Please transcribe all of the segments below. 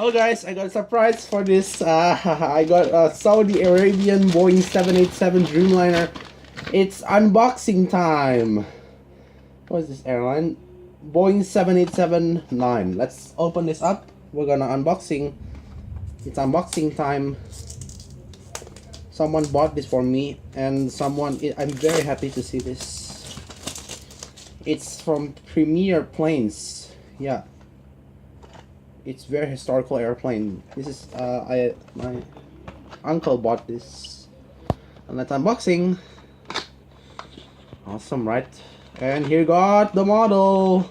Hello guys, I got a surprise for this. I got a Saudi Arabian Boeing 787 Dreamliner. It's unboxing time. What is this airline? Boeing 787-9. Let's open this up. We're gonna unboxing. It's unboxing time. Someone bought this for me, and I'm very happy to see this. It's from Premier Planes. Yeah. It's very historical airplane. This is my uncle bought this. And let's unboxing. Awesome, right? And here got the model.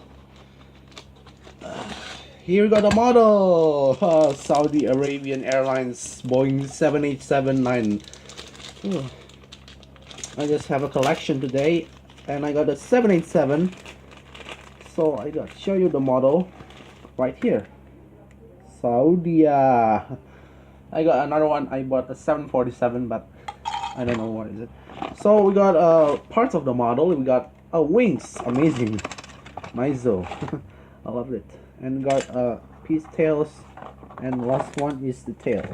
Here we got the model. Saudi Arabian Airlines Boeing 787-9. I just have a collection today, and I got a 787. So I got to show you the model right here. Saudi. I got another one. I bought a 747, but I don't know what is it. So we got parts of the model. We got wings, amazing, Mizo. I love it. And got piece tails, and last one is the tail.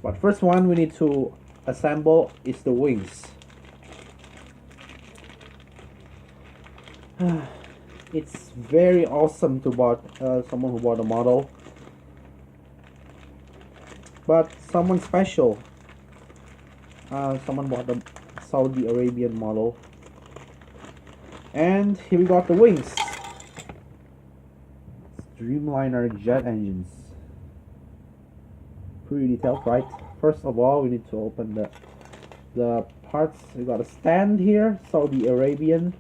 But first one we need to assemble is the wings. It's very awesome to bought someone who bought a model. But someone special. Someone bought the Saudi Arabian model. And here we got the wings. Dreamliner jet engines. Pretty detailed, right? First of all, we need to open the parts. We got a stand here, Saudi Arabian.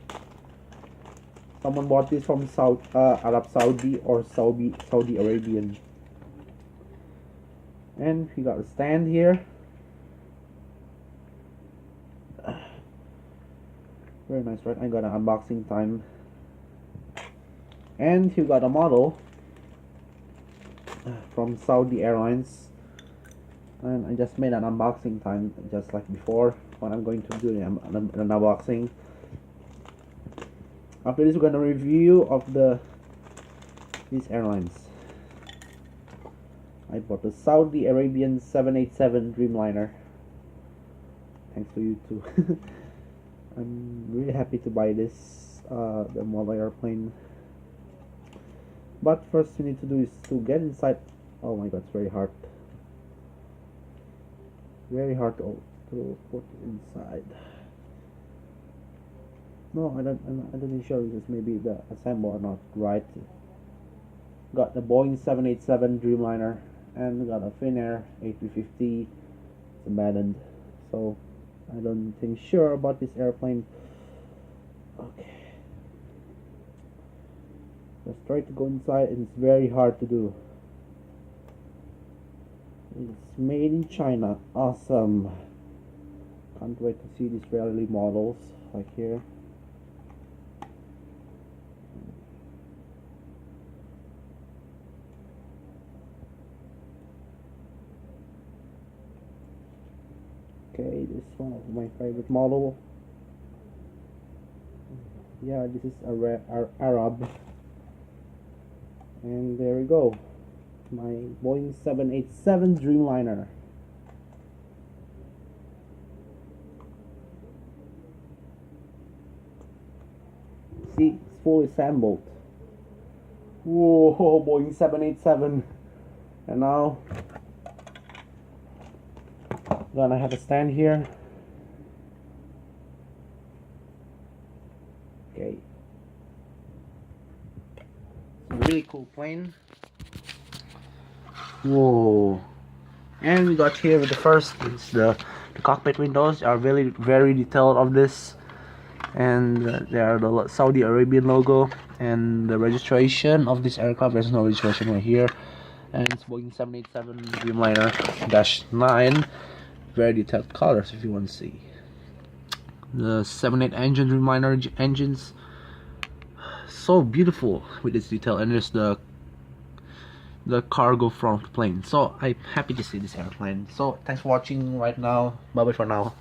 Someone bought this from Arab Saudi or Saudi Arabian. And we got a stand here. Very nice, right? I got an unboxing time. And you got a model from Saudi Airlines. And I just made an unboxing time just like before. But I'm going to do an unboxing. After this, we're going to review of these airlines. I bought the Saudi Arabian 787 Dreamliner. Thanks to you too. I'm really happy to buy this, the model airplane. But first we need to do is to get inside. Oh my god, it's very hard. Very hard to put inside. No, I don't sure if it's maybe the assemble or not right. Got the Boeing 787 Dreamliner. And got a Finnair A350. It's abandoned, so I don't think sure about this airplane. Okay, let's try to go inside, and it's very hard to do. It's made in China. Awesome. Can't wait to see these Israeli models like here. Okay, this is one of my favorite model. Yeah, this is Arab. And there we go. My Boeing 787 Dreamliner. See, it's fully assembled. Whoa, Boeing 787. And now gonna have a stand here. Okay, it's a really cool plane. Whoa. And we got here with the first is the cockpit windows are very detailed of this, and there are the Saudi Arabian logo and the registration of this aircraft. There's no registration right here, and it's Boeing 787 Dreamliner -9. Very detailed colors if you want to see. The 7.8 engine Dreamliner engines, so beautiful with this detail, and there's the cargo front plane. So I'm happy to see this airplane. So thanks for watching right now. Bye bye for now.